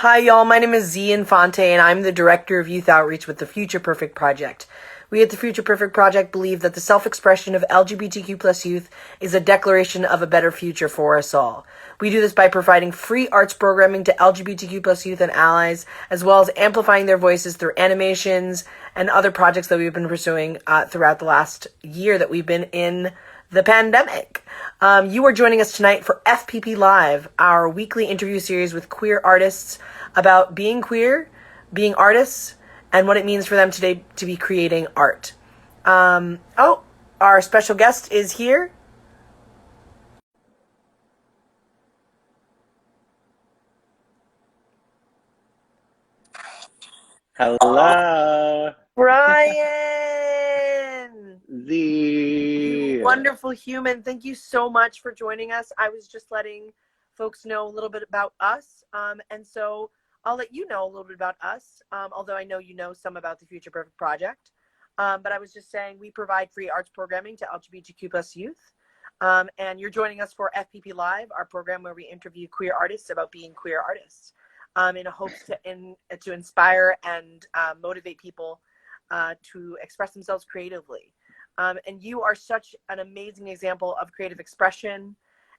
Hi, y'all. My name is Z Infante, and I'm the Director of Youth Outreach with the Future Perfect Project. We at the Future Perfect Project believe that the self-expression of LGBTQ plus youth is a declaration of a better future for us all. We do this by providing free arts programming to LGBTQ plus youth and allies, as well as amplifying their voices through animations and other projects that we've been pursuing throughout the last year that we've been in the pandemic. You are joining us tonight for FPP Live, our weekly interview series with queer artists about being queer, being artists, and what it means for them today to be creating art. Our special guest is here. Hello, Brian! You Z. wonderful human. Thank you so much for joining us. I was just letting folks know a little bit about us. And so I'll let you know a little bit about us, although I know you know some about the Future Perfect Project. But I was just saying we provide free arts programming to LGBTQ plus youth. And you're joining us for FPP Live, our program where we interview queer artists about being queer artists, in hopes to inspire and motivate people to express themselves creatively. And you are such an amazing example of creative expression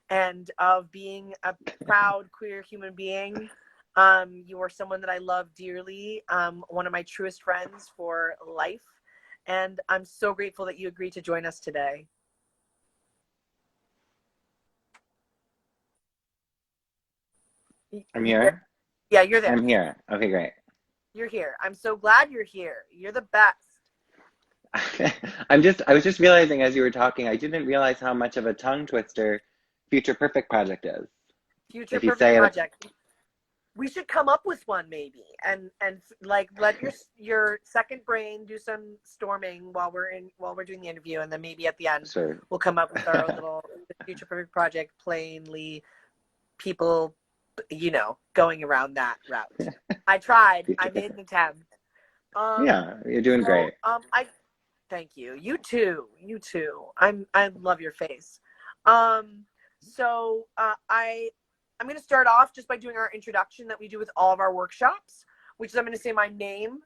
and of being a proud queer human being. You are someone that I love dearly, one of my truest friends for life. And I'm so grateful that you agreed to join us today. I'm here. Yeah, you're there. I'm here. Okay, great. You're here. I'm so glad you're here. You're the best. I was just realizing as you were talking, I didn't realize how much of a tongue twister Future Perfect Project is. Future If you Perfect say it, Project. We should come up with one maybe, and like let your second brain do some storming while we're doing the interview, and then maybe at the end sure. we'll come up with our little Future Perfect Project plainly people, going around that route. I tried. I Future made an Perfect. attempt. Um, Yeah, you're doing so great. I thank you. You too. You too. I love your face. Um, I'm going to start off just by doing our introduction that we do with all of our workshops, which is I'm going to say my name,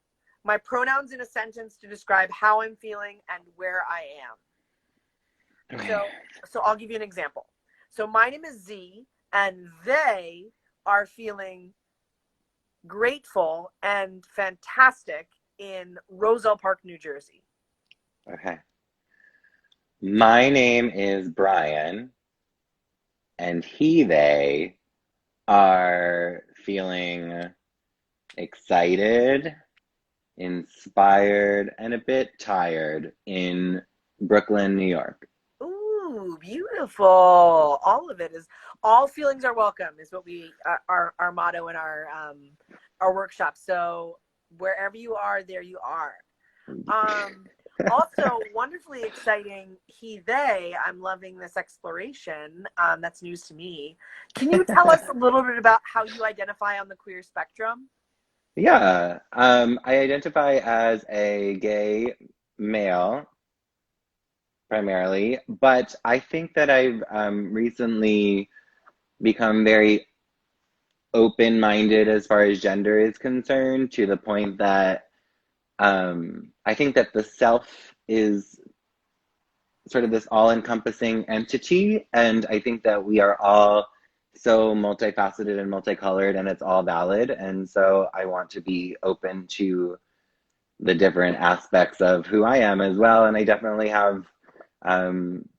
my pronouns in a sentence to describe how I'm feeling and where I am. Okay. So I'll give you an example. So my name is Z, and they are feeling grateful and fantastic in Roselle Park, New Jersey. Okay. My name is Brian, and they are feeling excited, inspired, and a bit tired in Brooklyn, New York. Ooh, beautiful. All of it is, all feelings are welcome is what we our motto in our workshop. So wherever you are, there you are. Also wonderfully exciting, they, I'm loving this exploration. That's news to me. Can you tell us a little bit about how you identify on the queer spectrum? Yeah, I identify as a gay male primarily, but I think that I've recently become very open-minded as far as gender is concerned, to the point that I think that the self is sort of this all-encompassing entity, and I think that we are all so multifaceted and multicolored, and it's all valid. And so I want to be open to the different aspects of who I am as well. And I definitely have um,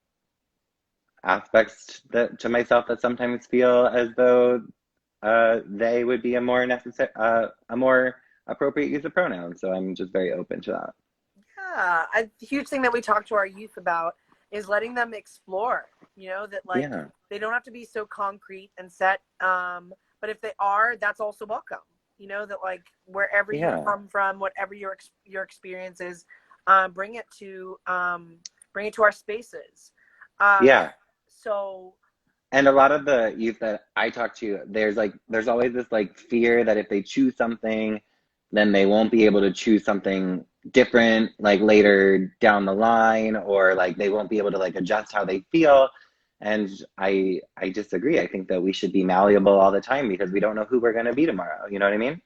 aspects that to myself that sometimes feel as though they would be a more necessary, a more appropriate use of pronouns. So I'm just very open to that. Yeah, a huge thing that we talk to our youth about is letting them explore, that like Yeah, they don't have to be so concrete and set. But if they are, that's also welcome. That like wherever you yeah, come from, whatever your experience is, bring it to our spaces. Um, yeah. so And a lot of the youth that I talk to, there's always this like fear that if they choose something, then they won't be able to choose something different like later down the line, or like they won't be able to like adjust how they feel. And I disagree. I think that we should be malleable all the time because we don't know who we're going to be tomorrow. You know what I mean?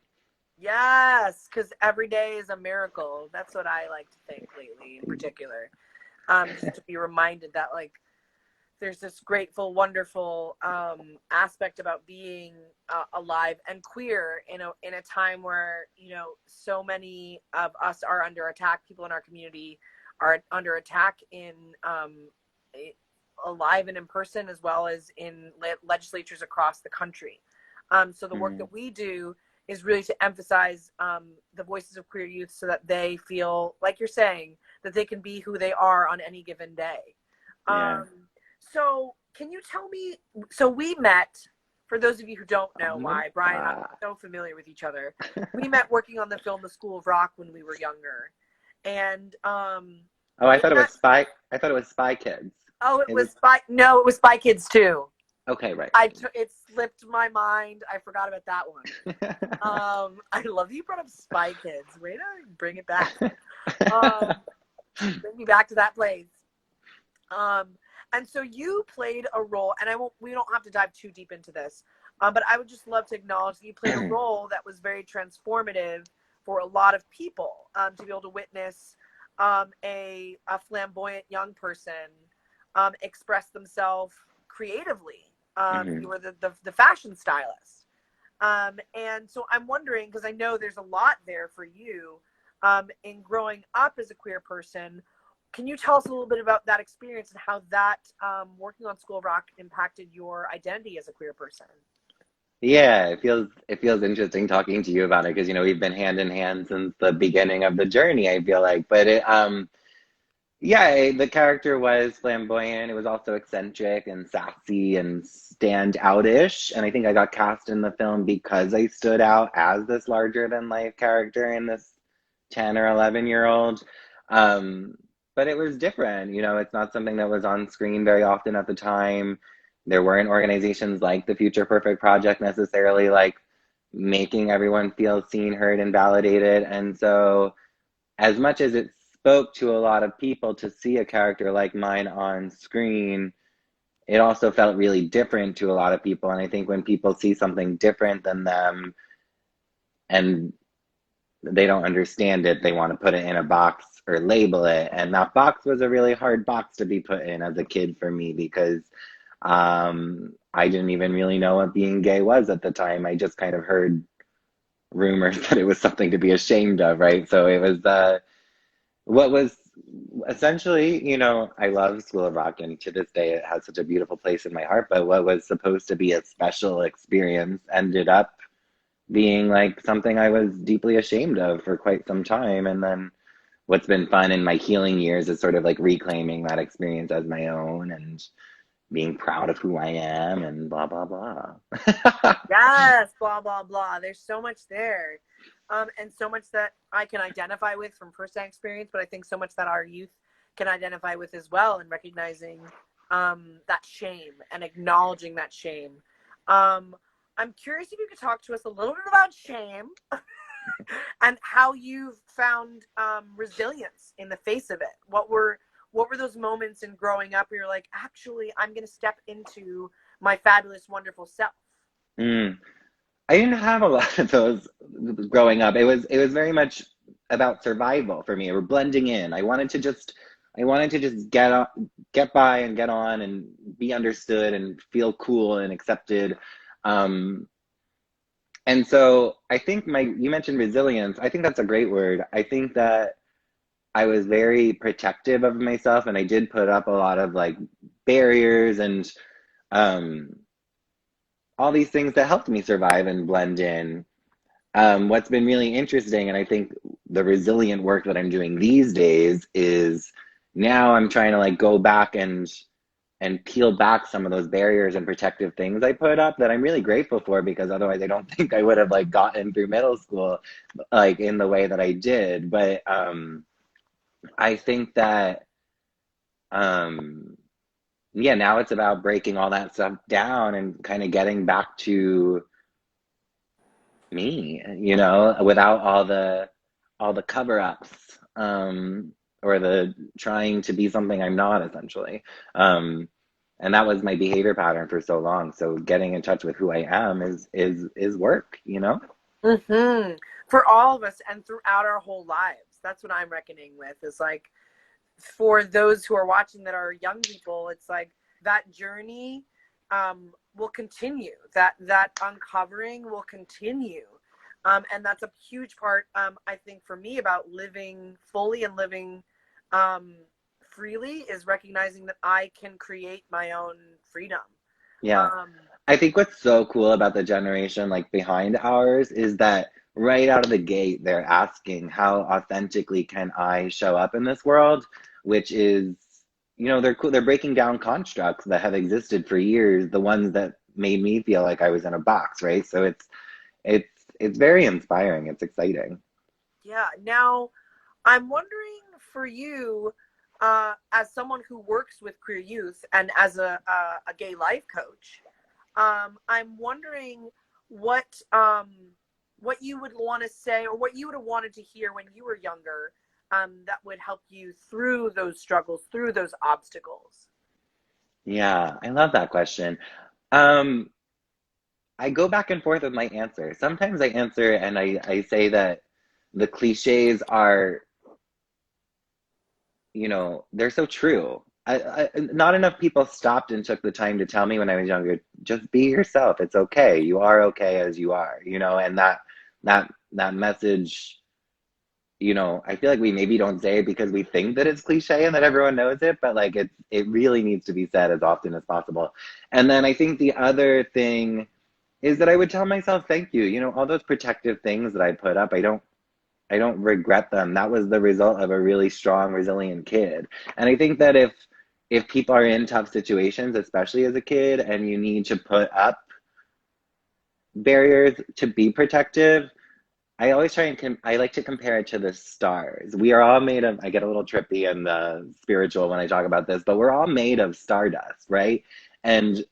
Yes, because every day is a miracle. That's what I like to think lately, in particular. Just to be reminded that like there's this grateful, wonderful aspect about being alive and queer in a time where so many of us are under attack. People in our community are under attack in alive and in person, as well as in legislatures across the country. So the work Mm-hmm. that we do is really to emphasize the voices of queer youth so that they feel, like you're saying, that they can be who they are on any given day. Yeah. So can you tell me, so we met, for those of you who don't know why, Brian and I are so familiar with each other. We met working on the film The School of Rock when we were younger. And Oh, I in thought it was that, Spy. I thought it was Spy Kids. oh, it It was was Spy, no, it was Spy Kids too. okay, right. It slipped my mind. I forgot about that one. I love that you brought up Spy Kids. Way to bring it back. Bring me back to that place. And so you played a role, and we don't have to dive too deep into this, but I would just love to acknowledge that you played a role that was very transformative for a lot of people, to be able to witness a flamboyant young person express themselves creatively. Mhm. You were the fashion stylist. And so I'm wondering, because I know there's a lot there for you in growing up as a queer person. Can you tell us a little bit about that experience and how that working on School of Rock impacted your identity as a queer person? Yeah, it feels interesting talking to you about it because we've been hand in hand since the beginning of the journey, I feel like. But the character was flamboyant. It was also eccentric and sassy and stand out-ish. And I think I got cast in the film because I stood out as this larger than life character in this 10 or 11-year-old. Um, but it was different. It's not something that was on screen very often at the time. There weren't organizations like the Future Perfect Project necessarily like making everyone feel seen, heard, and validated. And so as much as it spoke to a lot of people to see a character like mine on screen, it also felt really different to a lot of people. And I think when people see something different than them and they don't understand it, they want to put it in a box or label it. And that box was a really hard box to be put in as a kid for me because I didn't even really know what being gay was at the time. I just kind of heard rumors that it was something to be ashamed of, right? So it was what was essentially, I love School of Rock, and to this day it has such a beautiful place in my heart. But what was supposed to be a special experience ended up being like something I was deeply ashamed of for quite some time. And then what's been fun in my healing years is sort of like reclaiming that experience as my own and being proud of who I am and blah, blah, blah. Yes, blah, blah, blah. There's so much there. And so much that I can identify with from first-hand experience, but I think so much that our youth can identify with as well, and recognizing that shame and acknowledging that shame. I'm curious if you could talk to us a little bit about shame and how you've found resilience in the face of it. What were those moments in growing up where you're like, actually, I'm going to step into my fabulous, wonderful self? Mm. I didn't have a lot of those growing up. It was very much about survival for me, or blending in. I wanted to just get by and get on and be understood and feel cool and accepted. Um, and so I think you mentioned resilience. I think that's a great word. I think that I was very protective of myself, and I did put up a lot of like barriers and um, all these things that helped me survive and blend in. What's been really interesting, and I think the resilient work that I'm doing these days is now I'm trying to like go back and peel back some of those barriers and protective things I put up that I'm really grateful for, because otherwise I don't think I would have like gotten through middle school like in the way that I did. But I think that um yeah, now it's about breaking all that stuff down and kind of getting back to me, without all the cover-ups, or the trying to be something I'm not, essentially. And that was my behavior pattern for so long. So getting in touch with who I am is work, you know? Mm-hmm. For all of us and throughout our whole lives. That's what I'm reckoning with, is like, for those who are watching that are young people, it's like that journey will continue. That uncovering will continue. And that's a huge part, I think, for me about living fully and living um, freely, is recognizing that I can create my own freedom. Yeah. Um, I think what's so cool about the generation like behind ours is that right out of the gate, they're asking how authentically can I show up in this world, which is, you know, they're cool. They're breaking down constructs that have existed for years, the ones that made me feel like I was in a box, right? So it's it's very inspiring. It's exciting. yeah. Now, I'm wondering for you, as someone who works with queer youth and as a gay life coach, I'm wondering what um, what you would want to say, or what you would have wanted to hear when you were younger, that would help you through those struggles, through those obstacles. Yeah, I love that question. Um, I go back and forth with my answer. Sometimes I answer and I say that the cliches are, you know, they're so true. Not enough people stopped and took the time to tell me when I was younger, just be yourself. It's okay. You are okay as you are, you know, and that message, you know, I feel like we maybe don't say it because we think that it's cliche and that everyone knows it, but like it really needs to be said as often as possible. And then I think the other thing is that I would tell myself thank you. You know, all those protective things that I put up, I don't regret them. That was the result of a really strong, resilient kid. And I think that if people are in tough situations, especially as a kid, and you need to put up barriers to be protective, I always try and I like to compare it to the stars. We are all made of, I get a little trippy and spiritual when I talk about this, but we're all made of stardust, right? And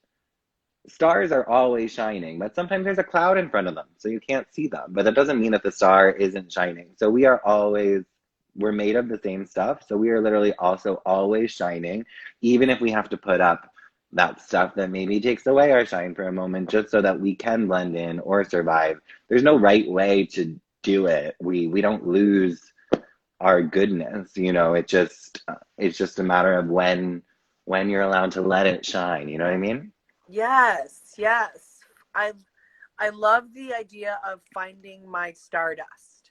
stars are always shining, but sometimes there's a cloud in front of them, so you can't see them. But that doesn't mean that the star isn't shining. So we're made of the same stuff. So we are literally also always shining, even if we have to put up that stuff that maybe takes away our shine for a moment, just so that we can blend in or survive. There's no right way to do it. We don't lose our goodness, you know. It's just a matter of when you're allowed to let it shine. You know what I mean? Yes, yes. I I love the idea of finding my stardust.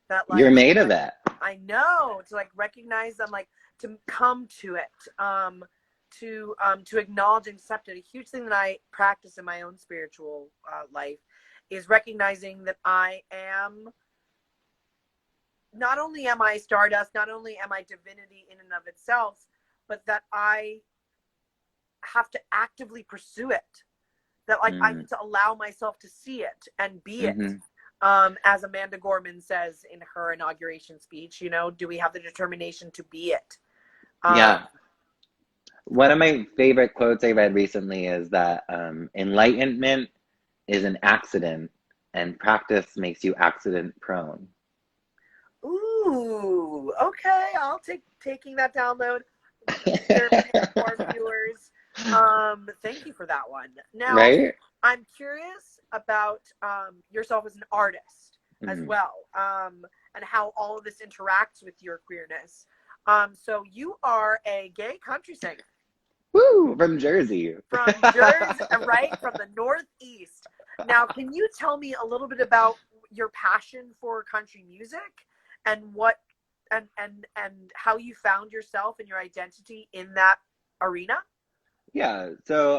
That You're like made of that. I know, to like recognize them, like to come to it, to acknowledge and accept it. A huge thing that I practice in my own spiritual life is recognizing that I am, not only am I stardust, not only am I divinity in and of itself, but that I have to actively pursue it. That like I Mm, need to allow myself to see it and be it. hmm. As Amanda Gorman says in her inauguration speech, you know, do we have the determination to be it? Um, Yeah. One of my favorite quotes I read recently is that enlightenment is an accident and practice makes you accident prone. ooh, okay, I'll take taking that download. Share with more viewers. Thank you for that one. Now, Right? I'm curious about yourself as an artist as Mhm. well, and how all of this interacts with your queerness. So you are a gay country singer Woo! From Jersey. from Jersey, right from the Northeast. Now, can you tell me a little bit about your passion for country music and what and how you found yourself and your identity in that arena? Yeah, so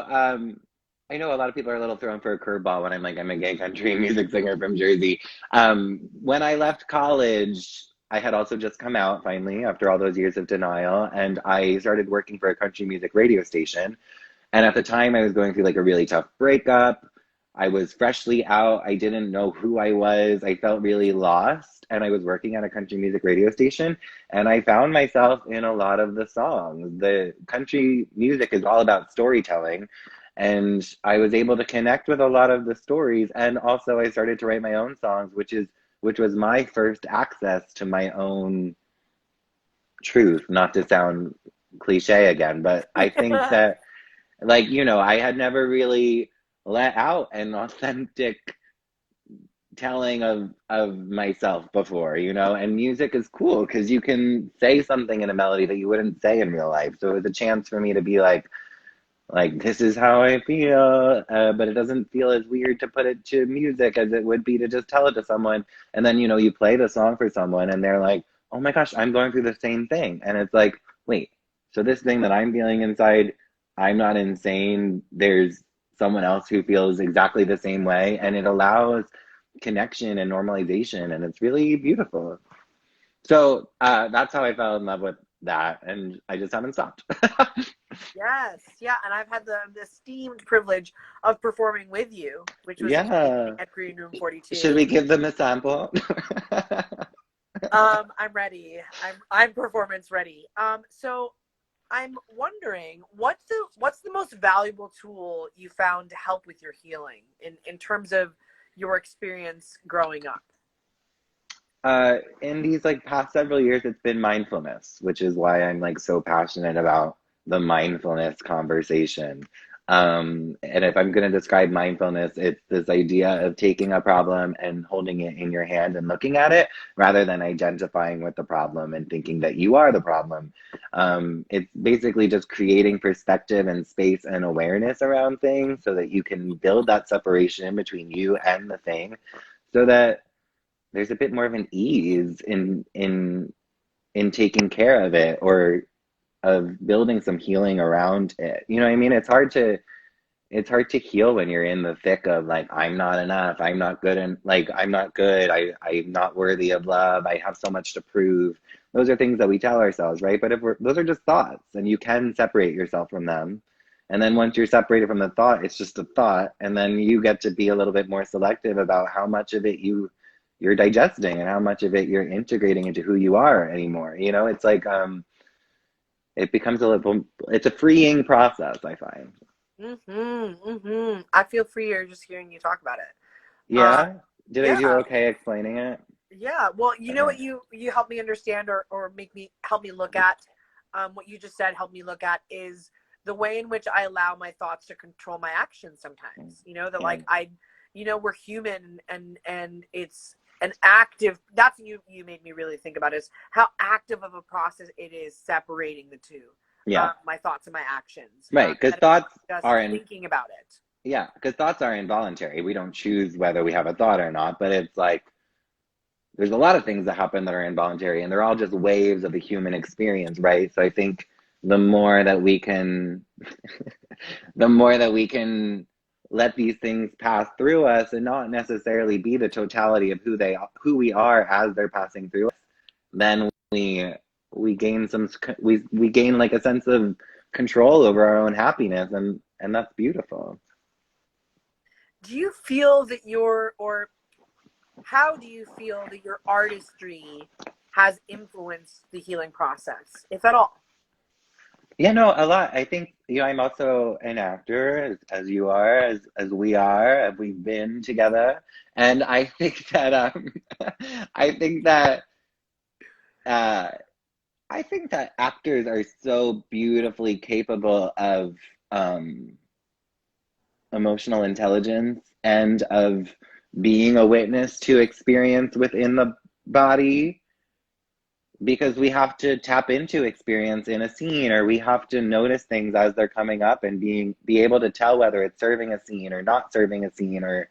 I know a lot of people are a little thrown for a curveball when I'm like, I'm a gay country music singer from Jersey. When I left college, I had also just come out finally after all those years of denial, and I started working for a country music radio station. And at the time, I was going through like a really tough breakup. I was freshly out. I didn't know who I was. I felt really lost. And I was working at a country music radio station. And I found myself in a lot of the songs. The country music is all about storytelling. And I was able to connect with a lot of the stories. And also, I started to write my own songs, which was my first access to my own truth, not to sound cliche again, but I think that like, you know, I had never really let out an authentic telling of myself before, you know, and music is cool because you can say something in a melody that you wouldn't say in real life. So it was a chance for me to be like this is how I feel, but it doesn't feel as weird to put it to music as it would be to just tell it to someone. And then, you know, you play the song for someone and they're like, oh my gosh, I'm going through the same thing. And it's like, wait, so this thing that I'm feeling inside, I'm not insane. There's someone else who feels exactly the same way. And it allows connection and normalization. And it's really beautiful. So that's how I fell in love with that. And I just haven't stopped. Yes, yeah, and I've had the esteemed privilege of performing with you, which was amazing Yeah. at Green Room Should 42. we give them a sample? I'm ready. I'm performance ready. So I'm wondering what's the most valuable tool you found to help with your healing in terms of your experience growing up? In these like past several years, it's been mindfulness, which is why I'm like so passionate about the mindfulness conversation. And if I'm going to describe mindfulness, it's this idea of taking a problem and holding it in your hand and looking at it rather than identifying with the problem and thinking that you are the problem. It's basically just creating perspective and space and awareness around things so that you can build that separation between you and the thing so that there's a bit more of an ease in taking care of it or of building some healing around it. You know what I mean? It's hard to heal when you're in the thick of like I'm not enough, I'm not good and like I'm not good, I'm not worthy of love, I have so much to prove. Those are things that we tell ourselves, right? But if we're those are just thoughts and you can separate yourself from them. And then once you're separated from the thought, it's just a thought. And then you get to be a little bit more selective about how much of it you're digesting and how much of it you're integrating into who you are anymore. You know, it's like it becomes a little it's a freeing process, I find. I feel freer just hearing you talk about it. Uh, Yeah. Did I do yeah, okay explaining it? yeah. Well, you know Okay. what you help me understand or make me help me look at what you just said help me look at is the way in which I allow my thoughts to control my actions sometimes. You know, that Yeah. like we're human and it's an active that's what you made me really think about is how active of a process it is separating the two. Yeah. My thoughts and my actions. Right. Because That it's thoughts just are in thinking about it. yeah, because thoughts are involuntary. We don't choose whether we have a thought or not, but it's like there's a lot of things that happen that are involuntary and they're all just waves of the human experience, right? So I think the more that we can the more that we can let these things pass through us and not necessarily be the totality of who we are as they're passing through us, then we gain we gain like a sense of control over our own happiness and that's beautiful. Do you feel that or how do you feel that your artistry has influenced the healing process, if at all? Yeah, no, a lot. I think, you know, I'm also an actor, as you are, as we are, as we've been together. And I think that I think that uh I think that actors are so beautifully capable of um emotional intelligence and of being a witness to experience within the body because we have to tap into experience in a scene or we have to notice things as they're coming up and be able to tell whether it's serving a scene or not serving a scene or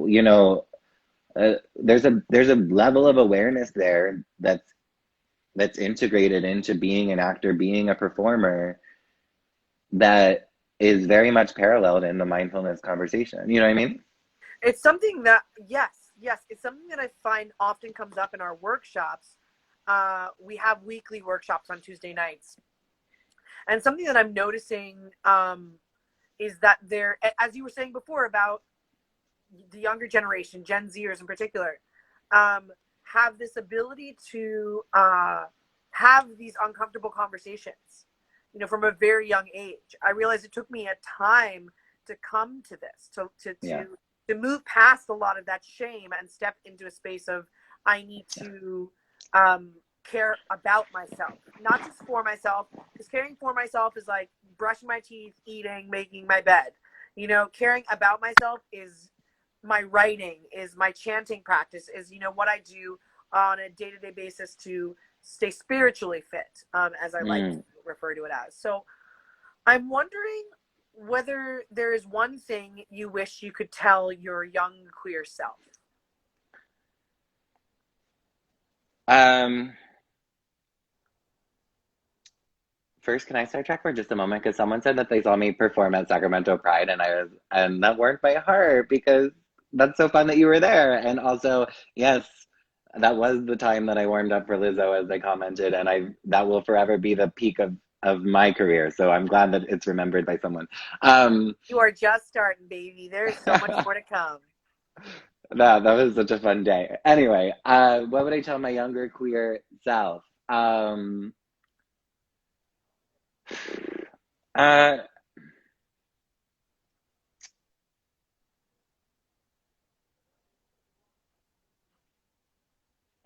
you know there's a level of awareness there that's integrated into being an actor, being a performer, that is very much paralleled in the mindfulness conversation, you know what I mean? It's something that yes, it's something that I find often comes up in our workshops. We have weekly workshops on Tuesday nights, and something that I'm noticing is that there, as you were saying before about the younger generation, Gen Zers in particular, have this ability to have these uncomfortable conversations, you know, from a very young age. I realized it took me a time to come to this, Yeah. to move past a lot of that shame and step into a space of I need to care about myself, not just for myself, because caring for myself is like brushing my teeth, eating, making my bed. You know, caring about myself is my writing, is my chanting practice, is, you know, what I do on a day-to-day basis to stay spiritually fit, as I like to Mm. refer to it as. So I'm wondering whether there is one thing you wish you could tell your young queer self. Um, First, can I sidetrack for just a moment? Because someone said that they saw me perform at Sacramento Pride, and that warmed my heart because that's so fun that you were there. And also, yes, that was the time that I warmed up for Lizzo, as I commented, and that will forever be the peak of my career. So I'm glad that it's remembered by someone. Um, You are just starting, baby. There's so much more to come. that was such a fun day. Anyway, what would I tell my younger queer self? Uh,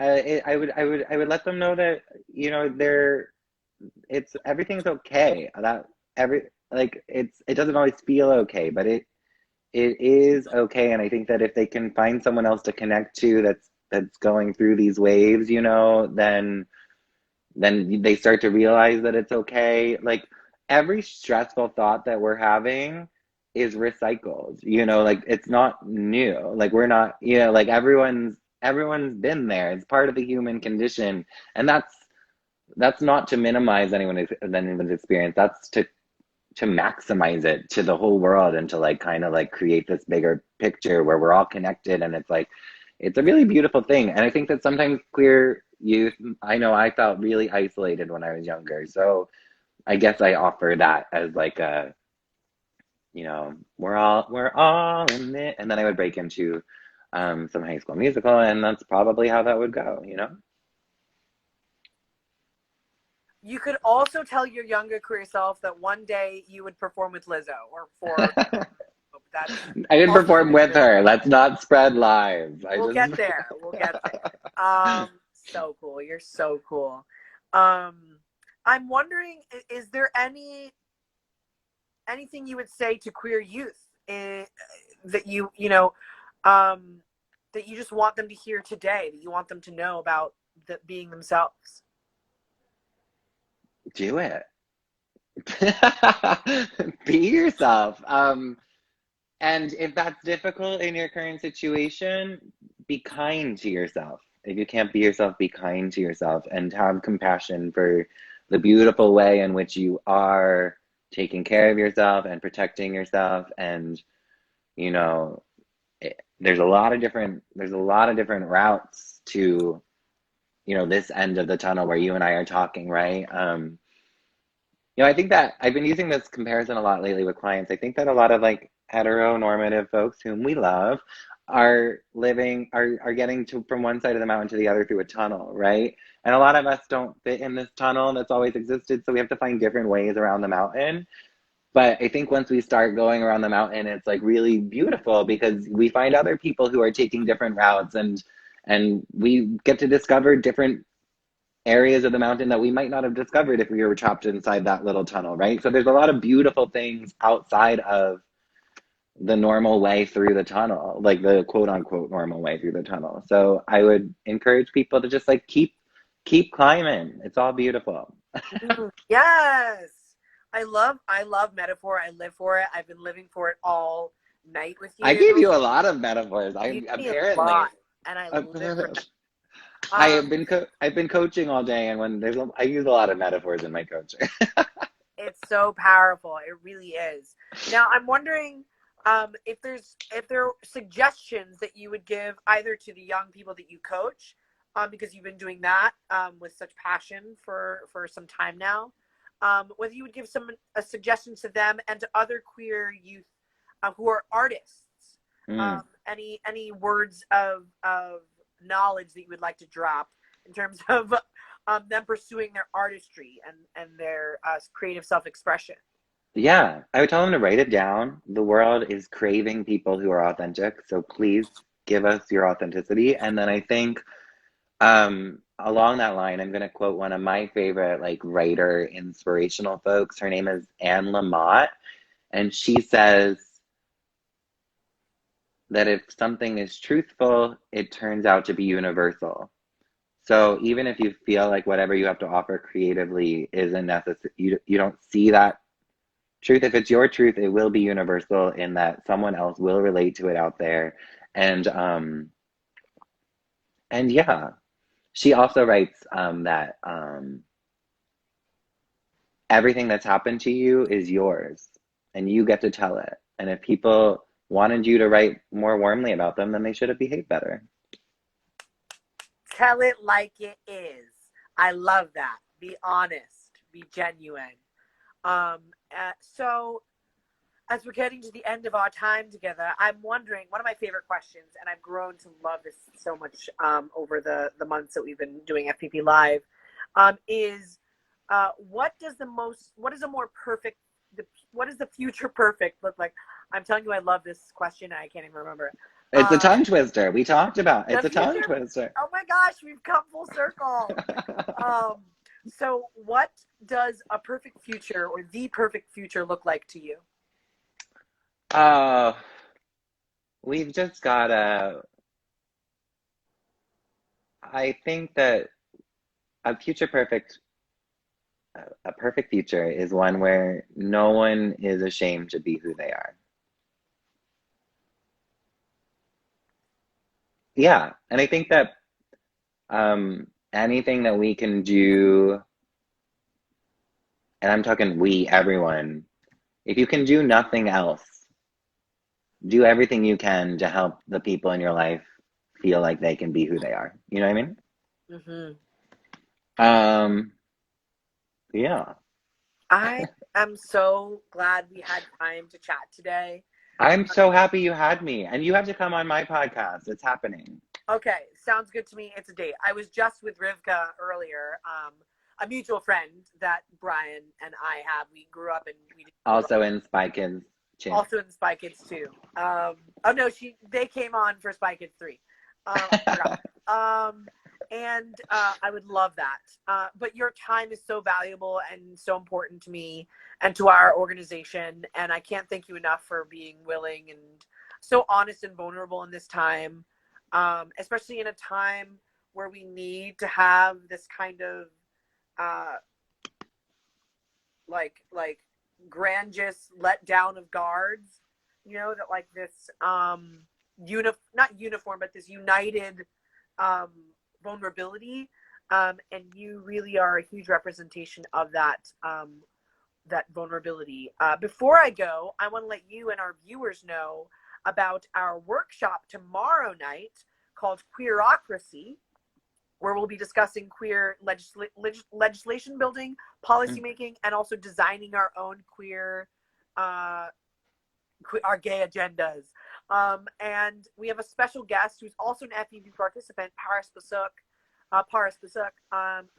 I would let them know that, you know, it's everything's okay. That every like it doesn't always feel okay, but it is okay. And I think that if they can find someone else to connect to that's going through these waves, you know, then they start to realize that it's okay. Like every stressful thought that we're having is recycled, you know, like it's not new. Like we're not, you know, like everyone's been there. It's part of the human condition. And that's not to minimize anyone's experience. That's to maximize it to the whole world and to like kind of like create this bigger picture where we're all connected, and it's like it's a really beautiful thing. And I think that sometimes queer youth, I know I felt really isolated when I was younger, so I guess I offer that as like a, you know, we're all in it, and then I would break into some High School Musical, and that's probably how that would go, you know. You could also tell your younger queer self that one day you would perform with Lizzo or for that's I didn't also perform with good. her. Let's not spread lies. I We'll just get there. We'll get there. So cool. You're so cool. Um, I'm wondering, is there anything you would say to queer youth, that you know, um, that you just want them to hear today, that you want them to know about being themselves? do it. Be yourself. And if that's difficult in your current situation, be kind to yourself. If you can't be yourself, be kind to yourself and have compassion for the beautiful way in which you are taking care of yourself and protecting yourself. And, you know, there's a lot of different routes to, you know, this end of the tunnel where you and I are talking, right? You know, I think that I've been using this comparison a lot lately with clients. I think that a lot of like heteronormative folks whom we love are getting to from one side of the mountain to the other through a tunnel, right? And a lot of us don't fit in this tunnel that's always existed, so we have to find different ways around the mountain. But I think once we start going around the mountain, it's like really beautiful because we find other people who are taking different routes, and we get to discover different areas of the mountain that we might not have discovered if we were trapped inside that little tunnel, right? So there's a lot of beautiful things outside of the normal way through the tunnel, like the quote unquote normal way through the tunnel. So I would encourage people to just like keep climbing. It's all beautiful. Yes. I love metaphor. I live for it. I've been living for it all night with I you. gave you a lot of metaphors. You I give me a apparently lot, and I live for it. I've Um, I've been coaching all day, and I use a lot of metaphors in my coaching. it's so powerful. It really is. Now I'm wondering, if there are suggestions that you would give either to the young people that you coach, because you've been doing that with such passion for some time now. Whether you would give some a suggestion to them and to other queer youth who are artists. Mm. Any words of knowledge that you would like to drop in terms of them pursuing their artistry and their creative self-expression? Yeah, I would tell them to write it down. The world is craving people who are authentic, so please give us your authenticity. And then I think along that line, I'm going to quote one of my favorite like writer inspirational folks. Her name is Anne Lamott, and she says that if something is truthful, it turns out to be universal. So even if you feel like whatever you have to offer creatively isn't necessary, you don't see that truth. If it's your truth, it will be universal in that someone else will relate to it out there. And yeah, she also writes that everything that's happened to you is yours, and you get to tell it. And if people wanted you to write more warmly about them, then they should have behaved better. Tell it like it is. I love that. Be honest. Be genuine. So as we're getting to the end of our time together, I'm wondering, one of my favorite questions, and I've grown to love this so much over the months that we've been doing FPP Live, is what does the future perfect look like? I'm telling you, I love this question. I can't even remember it. It's a tongue twister. We talked about it's The a tongue future, twister. oh my gosh, we've come full circle. So what does a perfect future or the perfect future look like to you? Oh, we've just gotta. I think that a future perfect, a perfect future is one where no one is ashamed to be who they are. Yeah, and I think that anything that we can do, and I'm talking we, everyone, if you can do nothing else, do everything you can to help the people in your life feel like they can be who they are. You know what I mean? Mm-hmm. Um, yeah. I am so glad we had time to chat today. I'm so happy you had me, and you have to come on my podcast. It's happening. Okay, sounds good to me. It's a date. I was just with Rivka earlier, a mutual friend that Brian and I have. We grew up and we Also in Spy Kids Channel. also in Spy Kids 2. Oh no, they came on for Spy Kids 3. I forgot. And I would love that. But your time is so valuable and so important to me and to our organization. And I can't thank you enough for being willing and so honest and vulnerable in this time, especially in a time where we need to have this kind of like grandiose let down of guards, that like this not uniform, but this united vulnerability, and you really are a huge representation of that vulnerability. Before I go, I want to let you and our viewers know about our workshop tomorrow night called Queerocracy, where we'll be discussing queer legislation building, policymaking, and also designing our own queer, our gay agendas. And we have a special guest who's also an FPP participant, Paris Basuk,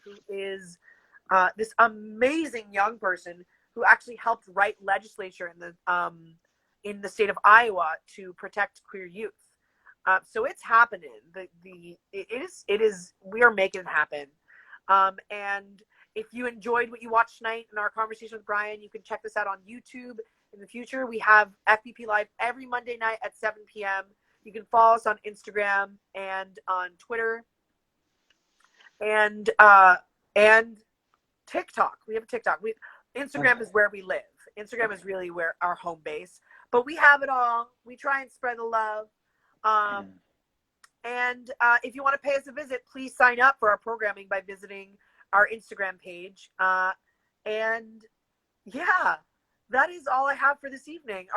who is this amazing young person who actually helped write legislature in the state of Iowa to protect queer youth. So it's happening. It is. We are making it happen. And if you enjoyed what you watched tonight in our conversation with Brian, you can check this out on YouTube. In the future, we have FPP Live every Monday night at 7 p.m. You can follow us on Instagram and on Twitter and TikTok. We have a TikTok. Instagram is where we live. Instagram is really where our home base. But we have it all. We try and spread the love. And if you want to pay us a visit, please sign up for our programming by visiting our Instagram page. And yeah, that is all I have for this evening.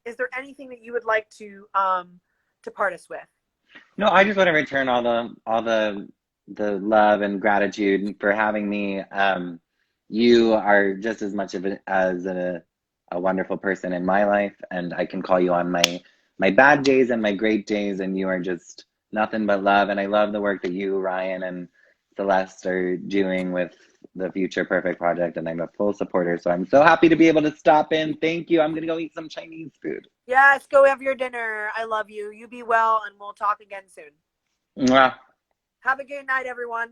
Is there anything that you would like to part us with? No, I just want to return all the love and gratitude for having me. You are just as much of a wonderful person in my life, and I can call you on my bad days and my great days, and you are just nothing but love. And I love the work that you, Ryan, and Celeste are doing with the Future Perfect Project, and I'm a full supporter. So I'm so happy to be able to stop in. Thank you. I'm going to go eat some Chinese food. Yes, go have your dinner. I love you. You be well, and we'll talk again soon. Mwah. Have a good night, everyone.